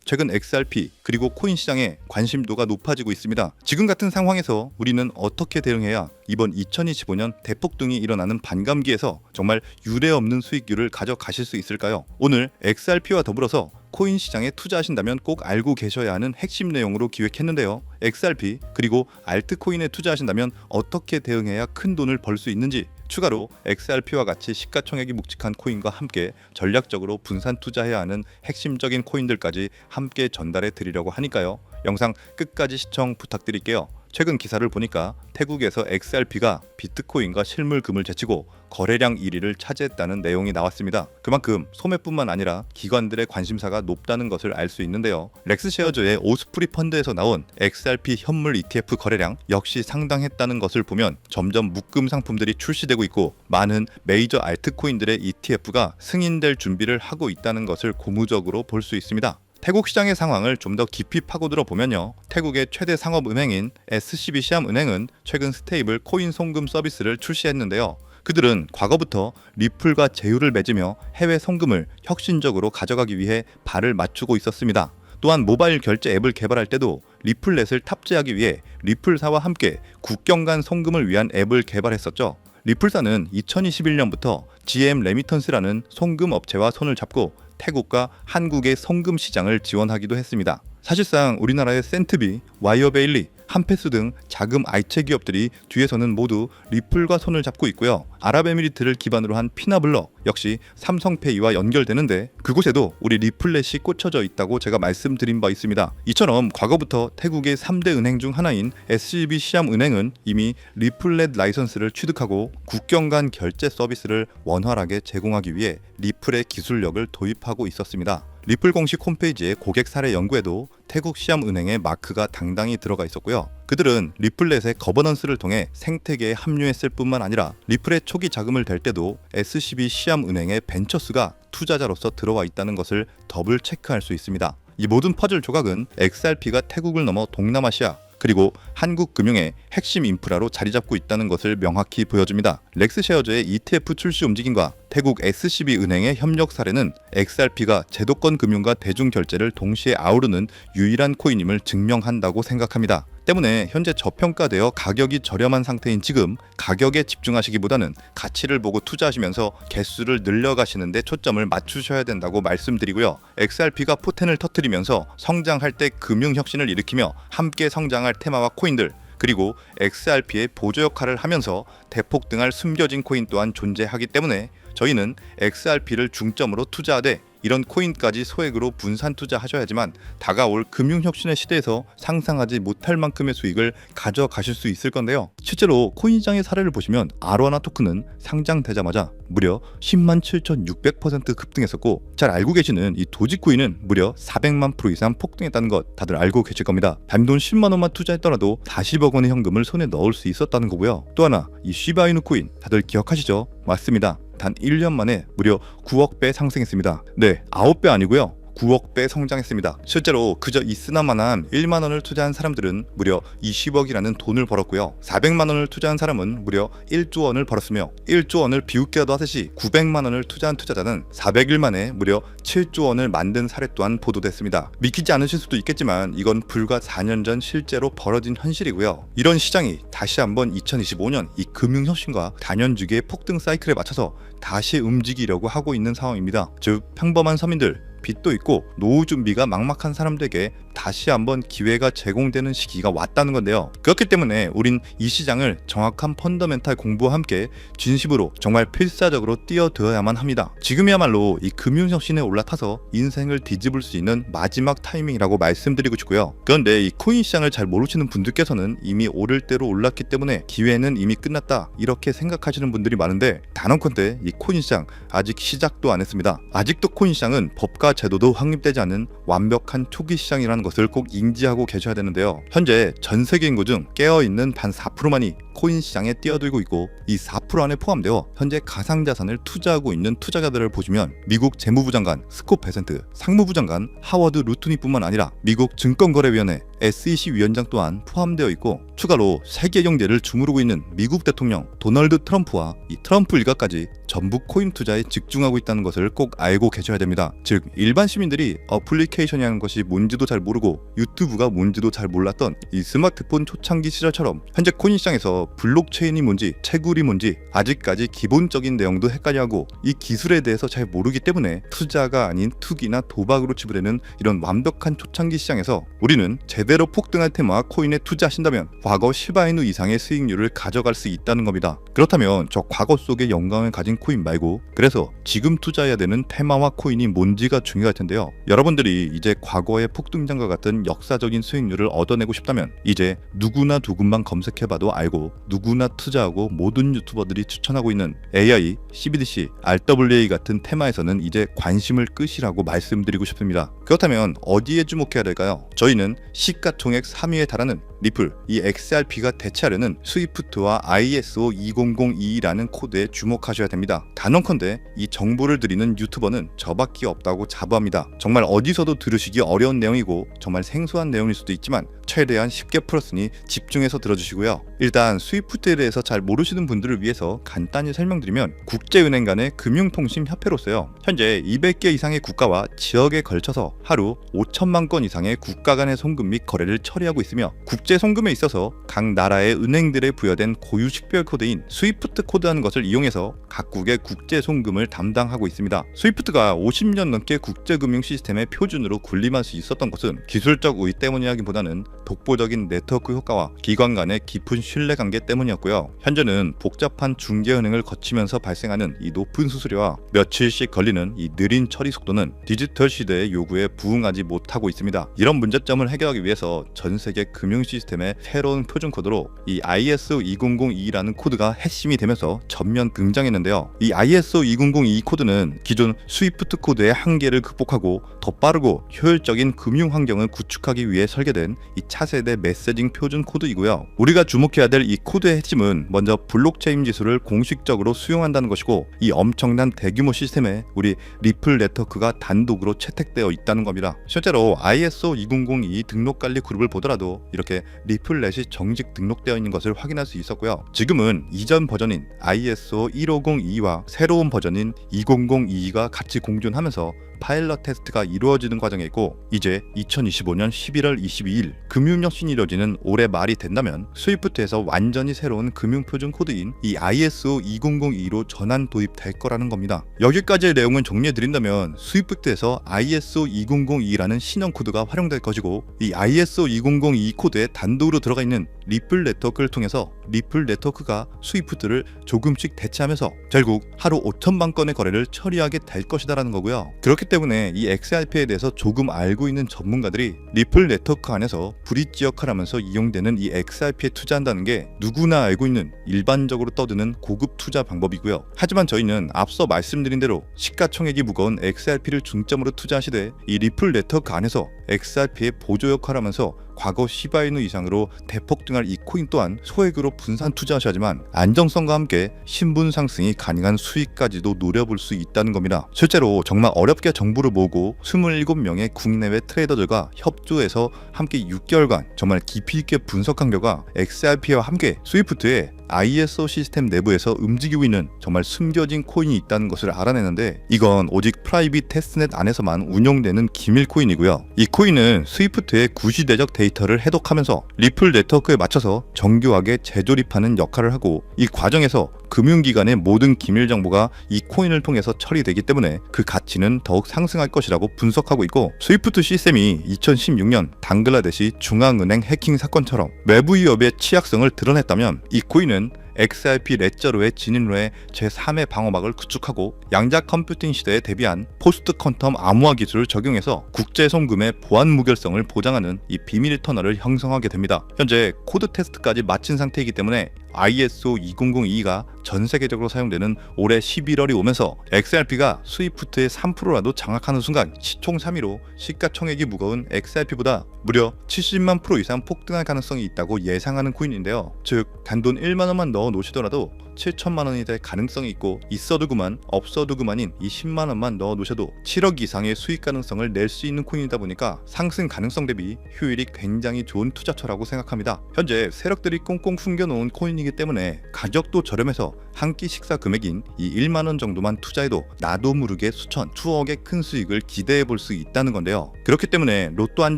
최근 XRP 그리고 코인 시장에 관심도가 높아지고 있습니다. 지금 같은 상황에서 우리는 어떻게 대응해야 이번 2025년 대폭등이 일어나는 반감기에서 정말 유례없는 수익률을 가져가실 수 있을까요? 오늘 XRP와 더불어서 코인 시장에 투자하신다면 꼭 알고 계셔야 하는 핵심 내용으로 기획했는데요. XRP 그리고 알트코인에 투자하신다면 어떻게 대응해야 큰 돈을 벌 수 있는지, 추가로 XRP와 같이 시가총액이 묵직한 코인과 함께 전략적으로 분산 투자해야 하는 핵심적인 코인들까지 함께 전달해 드리려고 하니까요. 영상 끝까지 시청 부탁드릴게요. 최근 기사를 보니까 태국에서 XRP가 비트코인과 실물금을 제치고 거래량 1위를 차지했다는 내용이 나왔습니다. 그만큼 소매뿐만 아니라 기관들의 관심사가 높다는 것을 알 수 있는데요. 렉스셰어즈의 오스프리 펀드에서 나온 XRP 현물 ETF 거래량 역시 상당했다는 것을 보면 점점 묶음 상품들이 출시되고 있고 많은 메이저 알트코인들의 ETF가 승인될 준비를 하고 있다는 것을 고무적으로 볼 수 있습니다. 태국 시장의 상황을 좀 더 깊이 파고들어 보면요. 태국의 최대 상업은행인 SCB 시암은행은 최근 스테이블 코인 송금 서비스를 출시했는데요. 그들은 과거부터 리플과 제휴를 맺으며 해외 송금을 혁신적으로 가져가기 위해 발을 맞추고 있었습니다. 또한 모바일 결제 앱을 개발할 때도 리플렛을 탑재하기 위해 리플사와 함께 국경 간 송금을 위한 앱을 개발했었죠. 리플사는 2021년부터 GM 레미턴스라는 송금 업체와 손을 잡고 태국과 한국의 송금 시장을 지원하기도 했습니다. 사실상 우리나라의 센트비, 와이어베일리, 한패스 등 자금 아이체 기업들이 뒤에서는 모두 리플과 손을 잡고 있고요. 아랍에미리트를 기반으로 한 피나블러 역시 삼성페이와 연결되는데 그곳에도 우리 리플렛이 꽂혀져 있다고 제가 말씀드린 바 있습니다. 이처럼 과거부터 태국의 3대 은행 중 하나인 SCB 시암은행은 이미 리플렛 라이선스를 취득하고 국경 간 결제 서비스를 원활하게 제공하기 위해 리플의 기술력을 도입하고 있었습니다. 리플 공식 홈페이지의 고객 사례 연구에도 태국 시암은행의 마크가 당당히 들어가 있었고요. 그들은 리플렛의 거버넌스를 통해 생태계에 합류했을 뿐만 아니라 리플의 초기 자금을 댈 때도 SCB 시암은행의 벤처스가 투자자로서 들어와 있다는 것을 더블 체크할 수 있습니다. 이 모든 퍼즐 조각은 XRP가 태국을 넘어 동남아시아 그리고 한국 금융의 핵심 인프라로 자리 잡고 있다는 것을 명확히 보여줍니다. 렉스셰어즈의 ETF 출시 움직임과 태국 SCB 은행의 협력 사례는 XRP가 제도권 금융과 대중 결제를 동시에 아우르는 유일한 코인임을 증명한다고 생각합니다. 때문에 현재 저평가되어 가격이 저렴한 상태인 지금 가격에 집중하시기보다는 가치를 보고 투자하시면서 개수를 늘려가시는 데 초점을 맞추셔야 된다고 말씀드리고요. XRP가 포텐을 터뜨리면서 성장할 때 금융혁신을 일으키며 함께 성장할 테마와 코인들 그리고 XRP의 보조 역할을 하면서 대폭등할 숨겨진 코인 또한 존재하기 때문에 저희는 XRP를 중점으로 투자하되 이런 코인까지 소액으로 분산 투자하셔야지만 다가올 금융혁신의 시대에서 상상하지 못할 만큼의 수익을 가져가실 수 있을 건데요. 실제로 코인 시장의 사례를 보시면 아로하나 토큰은 상장되자마자 무려 107,600% 급등했었고 잘 알고 계시는 이 도지코인은 무려 400만 % 이상 폭등했다는 것 다들 알고 계실 겁니다. 단돈 10만 원만 투자했더라도 40억 원의 현금을 손에 넣을 수 있었다는 거고요. 또 하나 이 시바이누 코인 다들 기억하시죠? 맞습니다. 단 1년 만에 무려 9억 배 상승했습니다. 네, 9배 아니고요. 9억 배 성장했습니다. 실제로 그저 있으나마나한 1만 원을 투자한 사람들은 무려 20억이라는 돈을 벌었고요. 400만 원을 투자한 사람은 무려 1조 원을 벌었으며 1조 원을 비웃기라도 하듯이 900만 원을 투자한 투자자는 400일 만에 무려 7조 원을 만든 사례 또한 보도됐습니다. 믿기지 않으실 수도 있겠지만 이건 불과 4년 전 실제로 벌어진 현실이고요. 이런 시장이 다시 한번 2025년 이 금융혁신과 단연주기의 폭등 사이클에 맞춰서 다시 움직이려고 하고 있는 상황입니다. 즉 평범한 서민들 빚도 있고 노후 준비가 막막한 사람들에게 다시 한번 기회가 제공되는 시기가 왔다는 건데요. 그렇기 때문에 우린 이 시장을 정확한 펀더멘탈 공부와 함께 진심으로 정말 필사적으로 뛰어들어야만 합니다. 지금이야말로 이 금융혁신에 올라타서 인생을 뒤집을 수 있는 마지막 타이밍이라고 말씀드리고 싶고요. 그런데 이 코인 시장을 잘 모르시는 분들께서는 이미 오를 대로 올랐기 때문에 기회는 이미 끝났다 이렇게 생각하시는 분들이 많은데 단언컨대 이 코인 시장 아직 시작도 안 했습니다. 아직도 코인 시장은 법과 제도도 확립되지 않은 완벽한 초기 시장이라는 것을 꼭 인지하고 계셔야 되는데요. 현재 전 세계 인구 중 깨어있는 단 4%만이 코인 시장에 뛰어들고 있고 이 4% 안에 포함되어 현재 가상자산을 투자하고 있는 투자자들을 보시면 미국 재무부 장관 스콧 베센트, 상무부 장관 하워드 루트니뿐만 아니라 미국 증권거래위원회 SEC 위원장 또한 포함되어 있고, 추가로 세계 경제를 주무르고 있는 미국 대통령 도널드 트럼프와 이 트럼프 일가까지 전부 코인 투자에 집중하고 있다는 것을 꼭 알고 계셔야 됩니다. 즉 일반 시민들이 어플리케이션이라는 것이 뭔지도 잘 모르고 유튜브가 뭔지도 잘 몰랐던 이 스마트폰 초창기 시절처럼 현재 코인 시장에서 블록체인이 뭔지, 채굴이 뭔지 아직까지 기본적인 내용도 헷갈려하고 이 기술에 대해서 잘 모르기 때문에 투자가 아닌 투기나 도박으로 치부되는 이런 완벽한 초창기 시장에서 우리는 제대로 폭등할 테마 코인에 투자하신다면 과거 시바이누 이상의 수익률을 가져갈 수 있다는 겁니다. 그렇다면 저 과거 속의 영광을 가진 코인 말고 그래서 지금 투자해야 되는 테마와 코인이 뭔지가 중요할 텐데요. 여러분들이 이제 과거의 폭등장과 같은 역사적인 수익률을 얻어내고 싶다면 이제 누구나 누군만 검색해봐도 알고 누구나 투자하고 모든 유튜버들이 추천하고 있는 AI, CBDC, RWA 같은 테마에서는 이제 관심을 끄시라고 말씀드리고 싶습니다. 그렇다면 어디에 주목해야 될까요? 저희는 시가총액 3위에 달하는 리플, 이 XRP가 대체하려는 스위프트와 ISO 20022라는 코드에 주목하셔야 됩니다. 단언컨대 이 정보를 드리는 유튜버는 저밖에 없다고 자부합니다. 정말 어디서도 들으시기 어려운 내용이고 정말 생소한 내용일 수도 있지만 최대한 쉽게 풀었으니 집중해서 들어주시고요. 일단 스위프트에 대해서 잘 모르시는 분들을 위해서 간단히 설명드리면 국제은행 간의 금융통신협회로서요, 현재 200개 이상의 국가와 지역에 걸쳐서 하루 5천만 건 이상의 국가 간의 송금 및 거래를 처리하고 있으며 국제 송금에 있어서 각 나라의 은행들에 부여된 고유 식별 코드인 스위프트 코드라는 것을 이용해서 각국의 국제 송금을 담당하고 있습니다. 스위프트가 50년 넘게 국제금융 시스템의 표준으로 군림할 수 있었던 것은 기술적 우위 때문이라기보다는 독보적인 네트워크 효과와 기관 간의 깊은 신뢰관계 때문이었고요. 현재는 복잡한 중개은행을 거치면서 발생하는 이 높은 수수료와 며칠씩 걸리는 이 느린 처리 속도는 디지털 시대의 요구에 부응하지 못하고 있습니다. 이런 문제점을 해결하기 위해서 전 세계 금융 시스템의 새로운 표준 코드로 이 ISO 2002라는 코드가 핵심이 되면서 전면 등장했는데요. 이 ISO 2002 코드는 기존 스위프트 코드의 한계를 극복하고 더 빠르고 효율적인 금융 환경을 구축하기 위해 설계된 이 차세대 메시징 표준 코드이고요. 우리가 주목해야 될 이 코드의 핵심은 먼저 블록체인 기술을 공식적으로 수용한다는 것이고, 이 엄청난 대규모 시스템에 우리 리플 네트워크가 단독으로 채택되어 있다는 겁니다. 실제로 ISO 2002 등록관리 그룹을 보더라도 이렇게 리플넷이 정식 등록되어 있는 것을 확인할 수 있었고요. 지금은 이전 버전인 ISO 1502와 새로운 버전인 2002가 같이 공존하면서 파일럿 테스트가 이루어지는 과정에 있고, 이제 2025년 11월 22일 금융혁신이 이루어지는 올해 말이 된다면 스위프트에서 완전히 새로운 금융표준 코드인 이 ISO 2002로 전환 도입될 거라는 겁니다. 여기까지의 내용을 정리해드린다면 스위프트에서 ISO 2002라는 신형 코드가 활용될 것이고, 이 ISO 2002 코드에 단독으로 들어가 있는 리플 네트워크를 통해서 리플 네트워크가 스위프트를 조금씩 대체하면서 결국 하루 5천만 건의 거래를 처리하게 될 것이다라는 거고요. 그렇기 때문에 이 XRP에 대해서 조금 알고 있는 전문가들이 리플 네트워크 안에서 브릿지 역할을 하면서 이용되는 이 XRP에 투자한다는 게 누구나 알고 있는 일반적으로 떠드는 고급 투자 방법이고요. 하지만 저희는 앞서 말씀드린 대로 시가총액이 무거운 XRP를 중점으로 투자하시되 이 리플 네트워크 안에서 XRP의 보조 역할을 하면서 과거 시바이누 이상으로 대폭등할 이 코인 또한 소액으로 분산 투자하셔야지만 안정성과 함께 신분 상승이 가능한 수익까지도 노려볼 수 있다는 겁니다. 실제로 정말 어렵게 정보를 모으고 27명의 국내외 트레이더들과 협조해서 함께 6개월간 정말 깊이 있게 분석한 결과 XRP와 함께 스위프트의 ISO 시스템 내부에서 움직이고 있는 정말 숨겨진 코인이 있다는 것을 알아내는데, 이건 오직 프라이빗 테스트넷 안에서만 운용되는 기밀 코인이고요. 이 코인은 스위프트의 구시대적 데이터를 해독하면서 리플 네트워크에 맞춰서 정교하게 재조립하는 역할을 하고, 이 과정에서 금융기관의 모든 기밀 정보가 이 코인을 통해서 처리되기 때문에 그 가치는 더욱 상승할 것이라고 분석하고 있고, 스위프트 시스템이 2016년 방글라데시 중앙은행 해킹 사건처럼 외부 위협의 취약성을 드러냈다면, 이 코인은 XRP 레저로의 진입로의 제3의 방어막을 구축하고 양자 컴퓨팅 시대에 대비한 포스트 퀀텀 암호화 기술을 적용해서 국제 송금의 보안 무결성을 보장하는 이 비밀 터널을 형성하게 됩니다. 현재 코드 테스트까지 마친 상태이기 때문에 ISO 2002가 전 세계적으로 사용되는 올해 11월이 오면서 XRP가 스위프트의 3%라도 장악하는 순간 시총 3위로 시가총액이 무거운 XRP보다 무려 70만 프로 이상 폭등할 가능성이 있다고 예상하는 코인인데요. 즉 단돈 1만 원만 넣어 놓으시더라도 7천만 원이 될 가능성이 있고, 있어도 그만 없어도 그만인 이 10만 원만 넣어 놓으셔도 7억 이상의 수익 가능성을 낼 수 있는 코인이다 보니까 상승 가능성 대비 효율이 굉장히 좋은 투자처라고 생각합니다. 현재 세력들이 꽁꽁 숨겨놓은 코인이기 때문에 가격도 저렴해서 한 끼 식사 금액인 이 1만 원 정도만 투자해도 나도 모르게 수천, 수억의 큰 수익을 기대해 볼 수 있다는 건데요. 그렇기 때문에 로또 한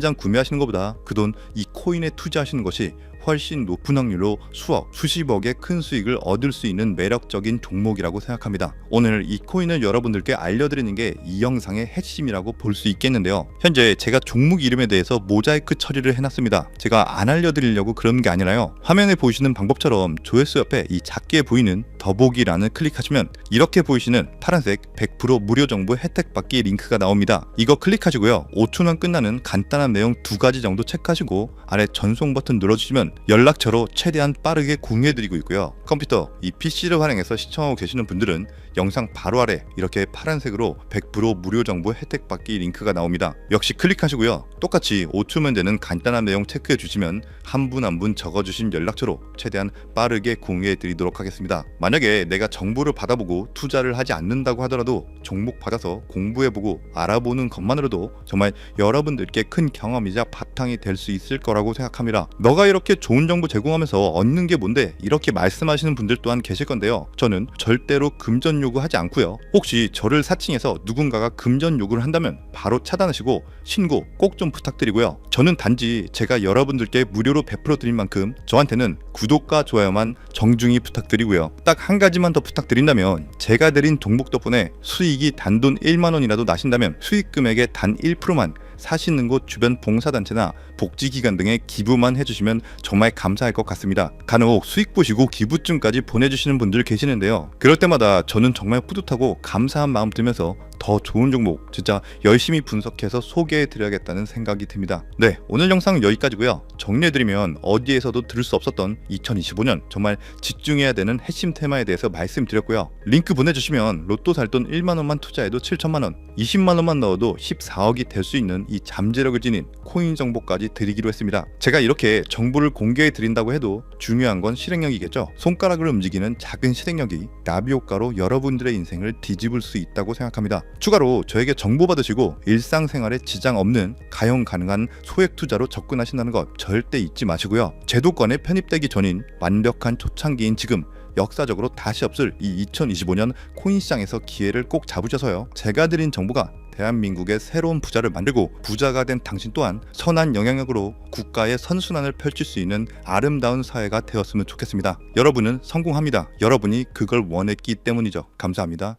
장 구매하시는 것보다 그 돈 이 코인에 투자하시는 것이 훨씬 높은 확률로 수억, 수십억의 큰 수익을 얻을 수 있는 매력적인 종목이라고 생각합니다. 오늘 이 코인을 여러분들께 알려드리는 게 이 영상의 핵심이라고 볼 수 있겠는데요. 현재 제가 종목 이름에 대해서 모자이크 처리를 해놨습니다. 제가 안 알려드리려고 그런 게 아니라요. 화면에 보이시는 방법처럼 조회수 옆에 이 작게 보이는 더보기란을 클릭하시면 이렇게 보이시는 파란색 100% 무료 정보 혜택 받기 링크가 나옵니다. 이거 클릭하시고요. 5초면 끝나는 간단한 내용 2가지 정도 체크하시고 아래 전송 버튼 눌러주시면 연락처로 최대한 빠르게 공유해드리고 있고요. 컴퓨터, 이 PC를 활용해서 시청하고 계시는 분들은 영상 바로 아래 이렇게 파란색으로 100% 무료 정보 혜택 받기 링크가 나옵니다. 역시 클릭하시고요. 똑같이 5초면 되는 간단한 내용 체크해 주시면 한 분 한 분 적어주신 연락처로 최대한 빠르게 공유해 드리도록 하겠습니다. 만약에 내가 정보를 받아보고 투자를 하지 않는다고 하더라도 종목 받아서 공부해보고 알아보는 것만으로도 정말 여러분들께 큰 경험이자 바탕이 될 수 있을 거라고 생각합니다. 너가 이렇게 좋은 정보 제공하면서 얻는 게 뭔데? 이렇게 말씀하시는 분들 또한 계실 건데요. 저는 절대로 금전 요구하지 않고요. 혹시 저를 사칭해서 누군가가 금전 요구를 한다면 바로 차단하시고 신고 꼭 좀 부탁드리고요. 저는 단지 제가 여러분들께 무료로 베풀어 드린 만큼 저한테는 구독과 좋아요만 정중히 부탁드리고요. 딱 한 가지만 더 부탁드린다면, 제가 드린 종목 덕분에 수익이 단돈 1만 원이라도 나신다면 수익 금액의 단 1%만 사시는 곳 주변 봉사단체나 복지기관 등에 기부만 해주시면 정말 감사할 것 같습니다. 간혹 수익 보시고 기부증까지 보내주시는 분들 계시는데요. 그럴 때마다 저는 정말 뿌듯하고 감사한 마음 들면서 더 좋은 종목 진짜 열심히 분석해서 소개해드려야겠다는 생각이 듭니다. 네, 오늘 영상은 여기까지고요. 정리해드리면 어디에서도 들을 수 없었던 2025년 정말 집중해야 되는 핵심 테마에 대해서 말씀드렸고요. 링크 보내주시면 로또 살 돈 1만 원만 투자해도 7천만 원, 20만 원만 넣어도 14억이 될 수 있는 이 잠재력을 지닌 코인 정보까지 드리기로 했습니다. 제가 이렇게 정보를 공개해 드린다고 해도 중요한 건 실행력이겠죠. 손가락을 움직이는 작은 실행력이 나비 효과로 여러분들의 인생을 뒤집을 수 있다고 생각합니다. 추가로 저에게 정보 받으시고 일상생활에 지장 없는 가용 가능한 소액 투자로 접근하신다는 것 절대 잊지 마시고요. 제도권에 편입되기 전인 완벽한 초창기인 지금 역사적으로 다시 없을 이 2025년 코인 시장에서 기회를 꼭 잡으셔서요. 제가 드린 정보가 대한민국의 새로운 부자를 만들고 부자가 된 당신 또한 선한 영향력으로 국가의 선순환을 펼칠 수 있는 아름다운 사회가 되었으면 좋겠습니다. 여러분은 성공합니다. 여러분이 그걸 원했기 때문이죠. 감사합니다.